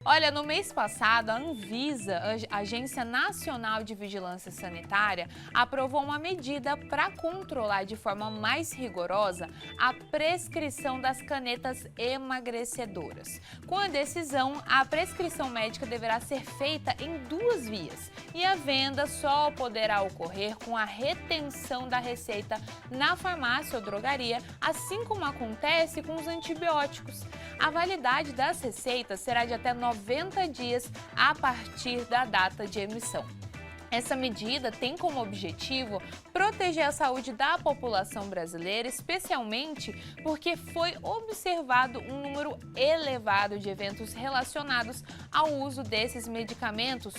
Olha, no mês passado, a Anvisa, a Agência Nacional de Vigilância Sanitária, aprovou uma medida para controlar de forma mais rigorosa a prescrição das canetas emagrecedoras. Com a decisão, a prescrição médica deverá ser feita em duas vias e a venda só poderá ocorrer com a retenção da receita na farmácia ou drogaria, assim como acontece com os antibióticos. A validade das receitas será de até 90 dias a partir da data de emissão. Essa medida tem como objetivo proteger a saúde da população brasileira, especialmente porque foi observado um número elevado de eventos relacionados ao uso desses medicamentos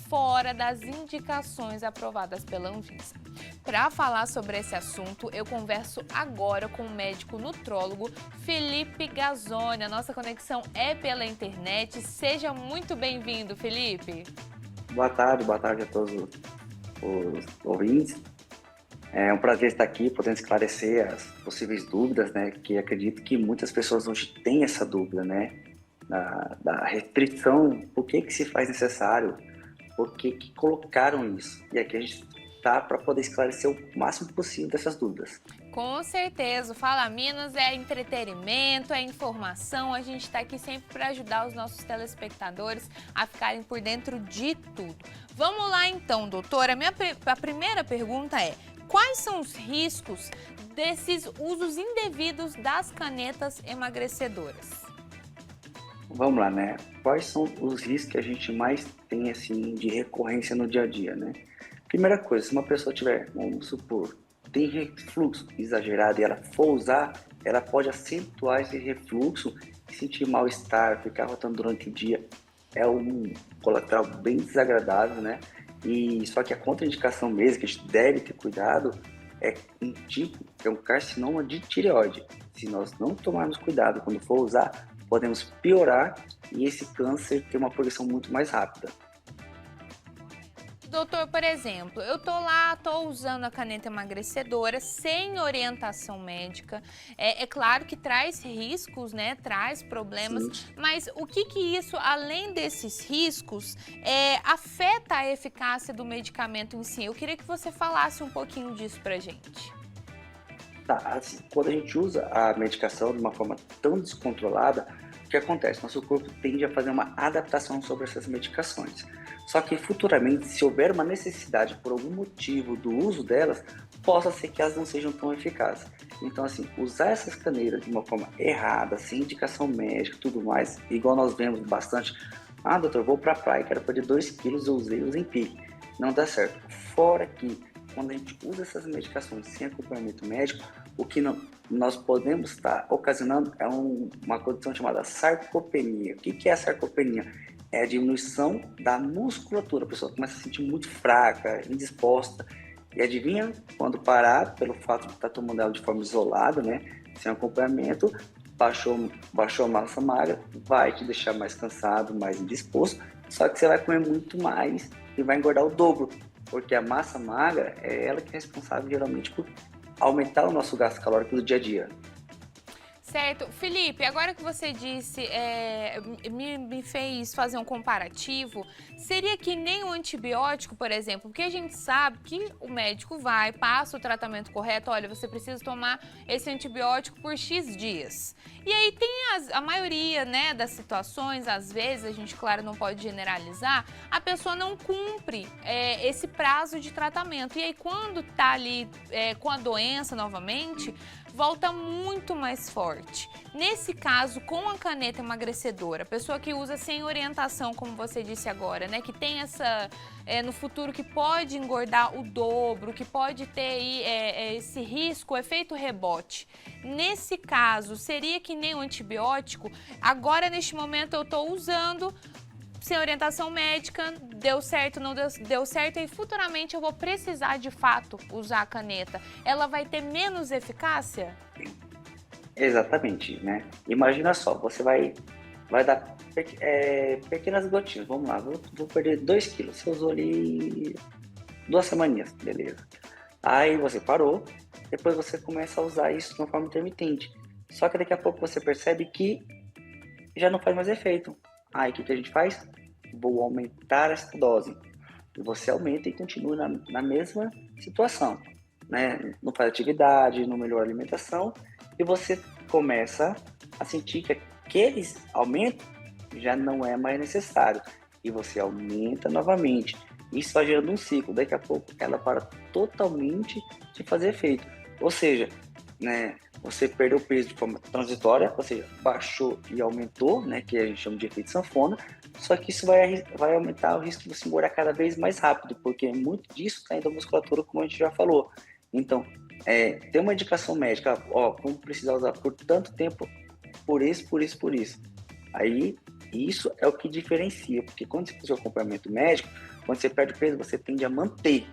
fora das indicações aprovadas pela Anvisa. Para falar sobre esse assunto, eu converso agora com o médico nutrólogo Felipe Gazzoni. A nossa conexão é pela internet. Seja muito bem-vindo, Felipe. Boa tarde a todos os ouvintes. É um prazer estar aqui, podendo esclarecer as possíveis dúvidas, né? Que acredito que muitas pessoas hoje têm essa dúvida, né? Da restrição, por que se faz necessário, por que colocaram isso. E aqui a gente está para poder esclarecer o máximo possível dessas dúvidas. Com certeza, o Fala Minas é entretenimento, é informação, a gente está aqui sempre para ajudar os nossos telespectadores a ficarem por dentro de tudo. Vamos lá então, doutora, a primeira pergunta é: quais são os riscos desses usos indevidos das canetas emagrecedoras? Vamos lá, né? Quais são os riscos que a gente mais tem, assim, de recorrência no dia a dia, né? Primeira coisa, se uma pessoa tiver, vamos supor, tem refluxo exagerado e ela for usar, ela pode acentuar esse refluxo e sentir mal-estar, ficar rotando durante o dia. É um colateral bem desagradável, né? E só que a contraindicação mesmo, que a gente deve ter cuidado, é um tipo, que é um carcinoma de tireoide. Se nós não tomarmos cuidado quando for usar, podemos piorar e esse câncer ter uma progressão muito mais rápida. Doutor, por exemplo, eu tô usando a caneta emagrecedora sem orientação médica. É claro que traz riscos, né? Traz problemas, Sim. mas o que isso, além desses riscos, afeta a eficácia do medicamento em si? Eu queria que você falasse um pouquinho disso pra gente. Tá, assim, quando a gente usa a medicação de uma forma tão descontrolada, o que acontece? Nosso corpo tende a fazer uma adaptação sobre essas medicações. Só que futuramente, se houver uma necessidade por algum motivo do uso delas, possa ser que elas não sejam tão eficazes. Então, assim, usar essas caneiras de uma forma errada, sem indicação médica e tudo mais, igual nós vemos bastante, doutor, vou pra praia, quero perder 2 quilos, eu usei o Ozempic. Não dá certo. Fora que quando a gente usa essas medicações sem acompanhamento médico, o que nós podemos estar ocasionando é uma condição chamada sarcopenia. O que é a sarcopenia? É a diminuição da musculatura. A pessoa começa a se sentir muito fraca, indisposta. E adivinha? Quando parar, pelo fato de estar tomando ela de forma isolada, né, sem acompanhamento, baixou a massa magra, vai te deixar mais cansado, mais indisposto, só que você vai comer muito mais e vai engordar o dobro. Porque a massa magra é ela que é responsável geralmente por aumentar o nosso gasto calórico do dia a dia. Certo. Felipe, agora que você disse, me fez fazer um comparativo, seria que nem o antibiótico, por exemplo, porque a gente sabe que o médico passa o tratamento correto, olha, você precisa tomar esse antibiótico por X dias. E aí tem a maioria, né, das situações, às vezes, a gente, claro, não pode generalizar, a pessoa não cumpre esse prazo de tratamento. E aí quando tá ali com a doença novamente, volta muito mais forte. Nesse caso, com a caneta emagrecedora, a pessoa que usa sem orientação, como você disse agora, né, que tem no futuro que pode engordar o dobro, que pode ter aí, esse risco, o efeito rebote. Nesse caso, seria que nem o antibiótico? Agora, neste momento, eu estou usando sem orientação médica, deu certo, não deu certo, e futuramente eu vou precisar de fato usar a caneta. Ela vai ter menos eficácia? Exatamente, né? Imagina só, você vai dar pequenas gotinhas. Vamos lá, vou perder 2 quilos. Você usou ali 2 semaninhas, beleza. Aí você parou, depois você começa a usar isso de uma forma intermitente. Só que daqui a pouco você percebe que já não faz mais efeito. Aí o que a gente faz? Vou aumentar essa dose. E você aumenta e continua na mesma situação, né? Não faz atividade, não melhora a alimentação, e você começa a sentir que aquele aumento já não é mais necessário. E você aumenta novamente. Isso vai gerando um ciclo. Daqui a pouco ela para totalmente de fazer efeito. Ou seja, né, você perdeu peso de forma transitória, ou seja, baixou e aumentou, né, que a gente chama de efeito sanfona, só que isso vai aumentar o risco de você engordar cada vez mais rápido, porque muito disso está indo da musculatura, como a gente já falou. Então, tem uma indicação médica, ó, como precisar usar por tanto tempo, por isso, por isso, por isso. Aí, isso é o que diferencia, porque quando você faz o acompanhamento médico, quando você perde peso, você tende a manter,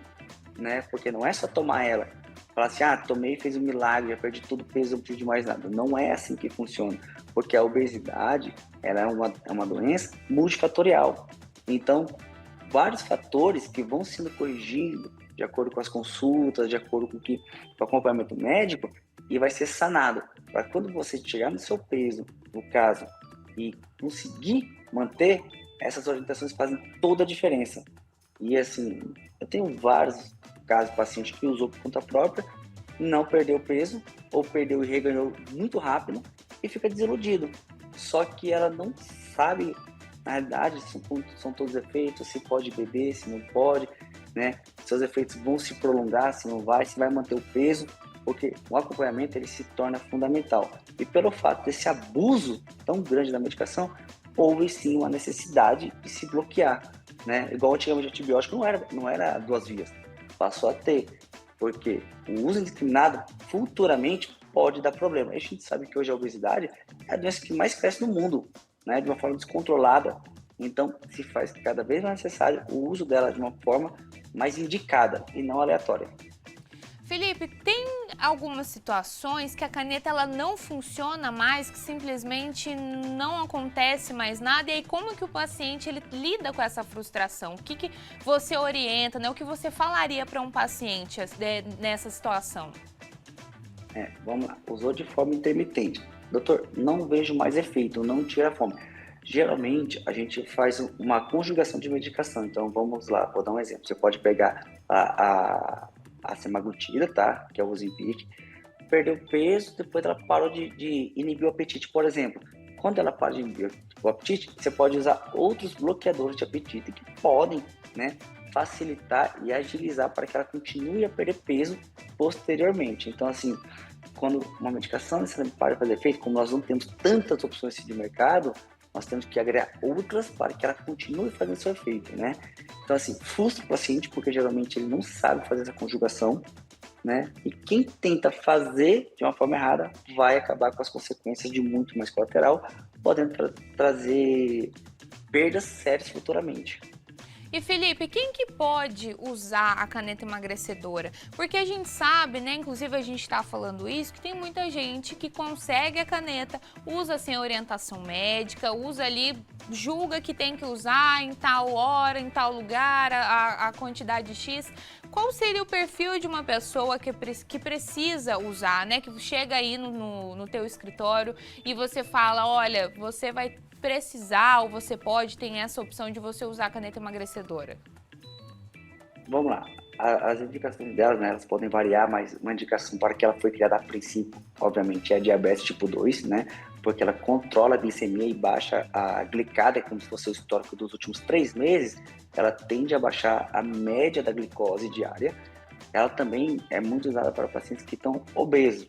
né? Porque não é só tomar ela, falar assim, tomei e fez um milagre, já perdi todo o peso, não preciso de mais nada. Não é assim que funciona, porque a obesidade, ela é uma doença multifatorial. Então, vários fatores que vão sendo corrigidos de acordo com as consultas, de acordo com o acompanhamento médico, e vai ser sanado. Para quando você chegar no seu peso, no caso, e conseguir manter, essas orientações fazem toda a diferença. E assim, eu tenho vários casos de paciente que usou por conta própria, não perdeu peso, ou perdeu e reganhou muito rápido, e fica desiludido. Só que ela não sabe, na realidade, são todos efeitos, se pode beber, se não pode, né? Seus efeitos vão se prolongar, se não vai, se vai manter o peso, porque o acompanhamento ele se torna fundamental. E pelo fato desse abuso tão grande da medicação, houve sim uma necessidade de se bloquear, né? Igual antigamente o antibiótico não era duas vias, passou a ter, porque o uso indiscriminado futuramente pode dar problema. E a gente sabe que hoje a obesidade é a doença que mais cresce no mundo, né? De uma forma descontrolada. Então, se faz cada vez mais necessário o uso dela de uma forma mais indicada e não aleatória. Felipe, tem algumas situações que a caneta ela não funciona mais, que simplesmente não acontece mais nada, e aí como que o paciente ele lida com essa frustração? O que você orienta, né? O que você falaria para um paciente nessa situação? Vamos lá, usou de forma intermitente. Doutor, não vejo mais efeito, não tira a fome. Geralmente, a gente faz uma conjugação de medicação. Então, vamos lá, vou dar um exemplo. Você pode pegar a semaglutida, tá? Que é o Ozempic, perdeu peso, depois ela parou de inibir o apetite, por exemplo. Quando ela para de inibir o apetite, você pode usar outros bloqueadores de apetite que podem, né, facilitar e agilizar para que ela continue a perder peso posteriormente. Então, assim, quando uma medicação necessariamente para de fazer efeito, como nós não temos tantas opções de mercado, nós temos que agregar outras para que ela continue fazendo seu efeito, né? Então, assim, frustra o paciente, porque geralmente ele não sabe fazer essa conjugação, né? E quem tenta fazer de uma forma errada vai acabar com as consequências de muito mais colateral, podendo trazer perdas sérias futuramente. E Felipe, quem que pode usar a caneta emagrecedora? Porque a gente sabe, né, inclusive a gente está falando isso, que tem muita gente que consegue a caneta, usa sem orientação médica, usa ali, julga que tem que usar em tal hora, em tal lugar, a quantidade X. Qual seria o perfil de uma pessoa que precisa usar, né? Que chega aí no teu escritório e você fala, olha, você vai precisar ou você pode, tem essa opção de você usar a caneta emagrecedora? Vamos lá. As indicações delas, né, elas podem variar, mas uma indicação para que ela foi criada a princípio, obviamente, é a diabetes tipo 2, né? Porque ela controla a glicemia e baixa a glicada, como se fosse o histórico dos últimos 3 meses, ela tende a baixar a média da glicose diária. Ela também é muito usada para pacientes que estão obeso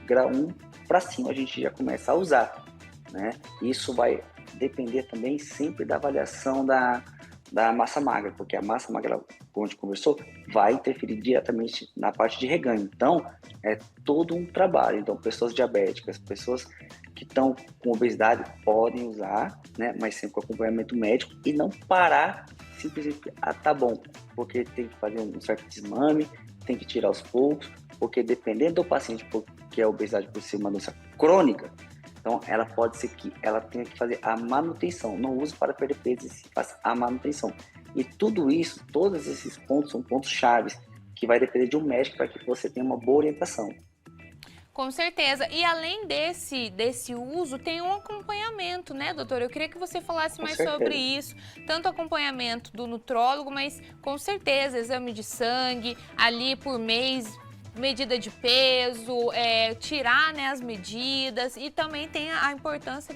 grau 1 para cima, a gente já começa a usar, né? Isso vai depender também sempre da avaliação da massa magra, porque a massa magra, como a gente conversou, vai interferir diretamente na parte de reganho. Então, é todo um trabalho. Então, pessoas diabéticas, pessoas que estão com obesidade podem usar, né? Mas sempre com acompanhamento médico e não parar simplesmente, tá bom, porque tem que fazer um certo desmame, tem que tirar aos poucos, porque dependendo do paciente, porque a obesidade por ser uma doença crônica, então, ela pode ser que ela tenha que fazer a manutenção. Não use para perder peso, se faz a manutenção. E tudo isso, todos esses pontos são pontos chaves que vai depender de um médico para que você tenha uma boa orientação. Com certeza. E além desse uso, tem um acompanhamento, né, doutor? Eu queria que você falasse Com mais sobre certeza. isso, tanto acompanhamento do nutrólogo, mas com certeza exame de sangue, ali por mês, medida de peso, tirar, né, as medidas, e também tem a importância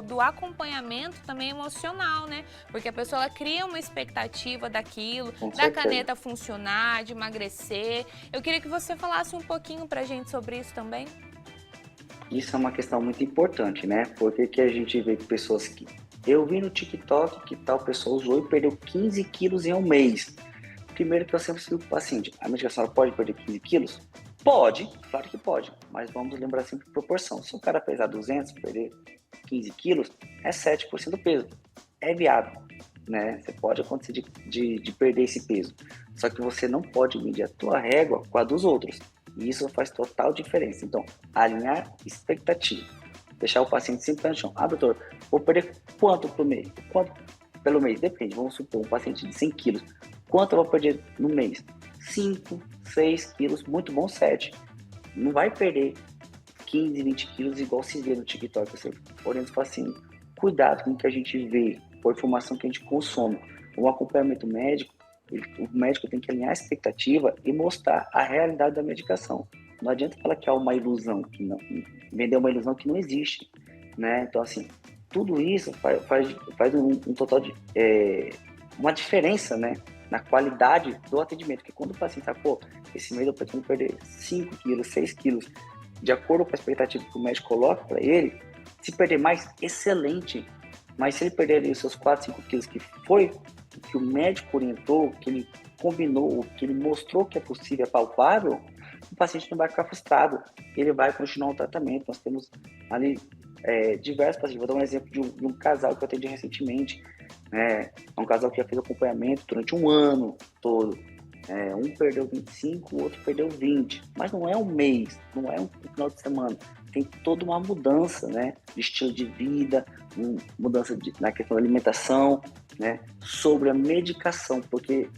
do acompanhamento também emocional, né? Porque a pessoa ela cria uma expectativa daquilo, Com da certeza. caneta funcionar, de emagrecer. Eu queria que você falasse um pouquinho pra gente sobre isso também. Isso é uma questão muito importante, né? Porque que a gente vê pessoas que... Eu vi no TikTok que tal pessoa usou e perdeu 15 quilos em um mês. Primeiro que eu sempre explico para o paciente, a medicação ela pode perder 15 quilos? Pode, claro que pode, mas vamos lembrar sempre proporção. Se o cara pesar 200, perder 15 quilos, é 7% do peso. É viável, né? Você pode acontecer de perder esse peso. Só que você não pode medir a tua régua com a dos outros. E isso faz total diferença. Então, alinhar expectativa. Deixar o paciente sempre no chão. Ah, doutor, vou perder quanto por mês? Quanto pelo mês? Depende. Vamos supor, um paciente de 100 quilos. Quanto eu vou perder no mês? 5, 6 quilos, muito bom, 7. Não vai perder 15, 20 quilos igual se vê no TikTok. Você orienta o paciente. Cuidado com o que a gente vê, com a informação que a gente consome. O acompanhamento médico, o médico tem que alinhar a expectativa e mostrar a realidade da medicação. Não adianta falar que é uma ilusão, vender uma ilusão que não existe, né? Então, assim, tudo isso faz um total de uma diferença, né, na qualidade do atendimento. Porque quando o paciente está, pô, esse mês eu pretendo perder 5 quilos, 6 quilos, de acordo com a expectativa que o médico coloca para ele, se perder mais, excelente. Mas se ele perder ali os seus 4, 5 quilos, que foi o que o médico orientou, que ele combinou, que ele mostrou que é possível, é palpável, o paciente não vai ficar frustrado, ele vai continuar o tratamento. Nós temos ali diversos pacientes. Vou dar um exemplo de um casal que eu atendi recentemente. É um casal que já fez acompanhamento durante um ano todo. Um perdeu 25, o outro perdeu 20. Mas não é um mês, não é um final de semana. Tem toda uma mudança, né, de estilo de vida, mudança na questão da alimentação, né, sobre a medicação. Porque,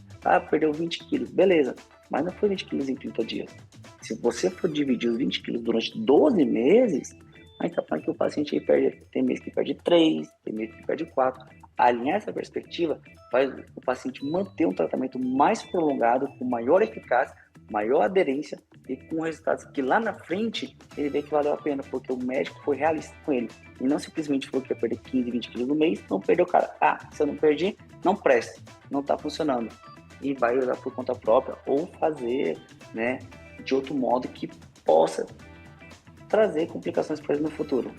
perdeu 20 quilos, beleza, mas não foi 20 quilos em 30 dias. Se você for dividir os 20 quilos durante 12 meses, a gente está falando que o paciente aí tem mês que perde 3, tem mês que perde 4. Alinhar essa perspectiva faz o paciente manter um tratamento mais prolongado, com maior eficácia, maior aderência e com resultados que lá na frente ele vê que valeu a pena, porque o médico foi realista com ele e não simplesmente falou que ia perder 15, 20 quilos no mês, não perdeu o cara. Se eu não perdi, não presta, não está funcionando. E vai usar por conta própria ou fazer, né, de outro modo que possa trazer complicações para ele no futuro.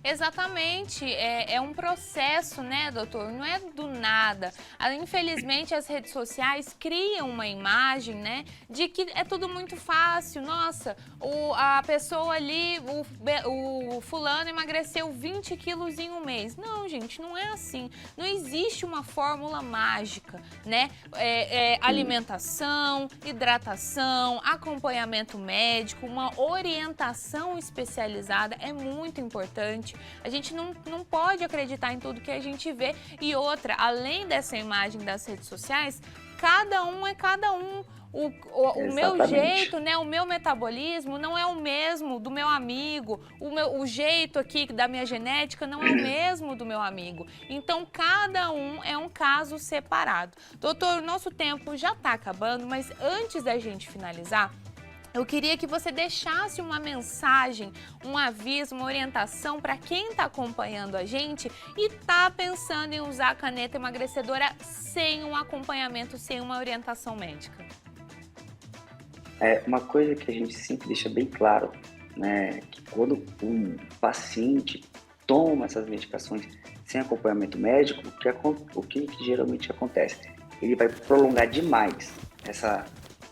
Exatamente, é um processo, né, doutor? Não é do nada. Infelizmente, as redes sociais criam uma imagem, né, de que é tudo muito fácil. Nossa, a pessoa ali, o fulano emagreceu 20 quilos em um mês. Não, gente, não é assim. Não existe uma fórmula mágica, né? Alimentação, hidratação, acompanhamento médico, uma orientação especializada é muito importante. A gente não pode acreditar em tudo que a gente vê. E outra, além dessa imagem das redes sociais, cada um é cada um. O meu jeito, né, o meu metabolismo não é o mesmo do meu amigo, o jeito aqui da minha genética não é o mesmo do meu amigo. Então, cada um é um caso separado. Doutor, o nosso tempo já está acabando, mas antes da gente finalizar, eu queria que você deixasse uma mensagem, um aviso, uma orientação para quem está acompanhando a gente e está pensando em usar a caneta emagrecedora sem um acompanhamento, sem uma orientação médica. Uma coisa que a gente sempre deixa bem claro, né, que quando um paciente toma essas medicações sem acompanhamento médico, o que geralmente acontece? Ele vai prolongar demais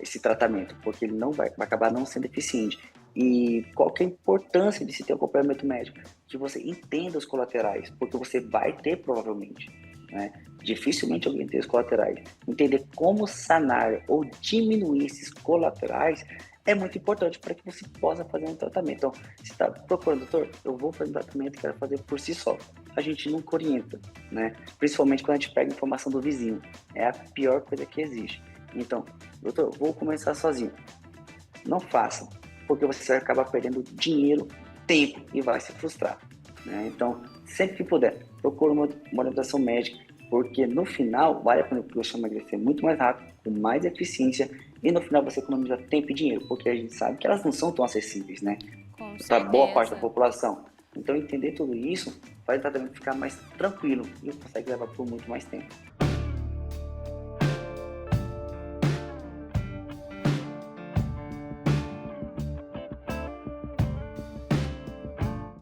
esse tratamento, porque ele não vai acabar não sendo eficiente. E qual que é a importância de se ter acompanhamento médico? Que você entenda os colaterais, porque você vai ter provavelmente, né? Dificilmente alguém tem os colaterais. Entender como sanar ou diminuir esses colaterais é muito importante para que você possa fazer um tratamento. Então, se está procurando, doutor, eu vou fazer um tratamento e quero fazer por si só. A gente nunca orienta, né? Principalmente quando a gente pega informação do vizinho. É a pior coisa que existe. Então, doutor, vou começar sozinho. Não faça. porque você vai acabar perdendo dinheiro, tempo e vai se frustrar, né? Então, sempre que puder, procure uma orientação médica, porque no final vale a pena você emagrecer muito mais rápido, com mais eficiência, e no final você economiza tempo e dinheiro, porque a gente sabe que elas não são tão acessíveis, né? Com Para boa parte da certeza. população. Então, entender tudo isso faz o tratamento ficar mais tranquilo e consegue levar por muito mais tempo.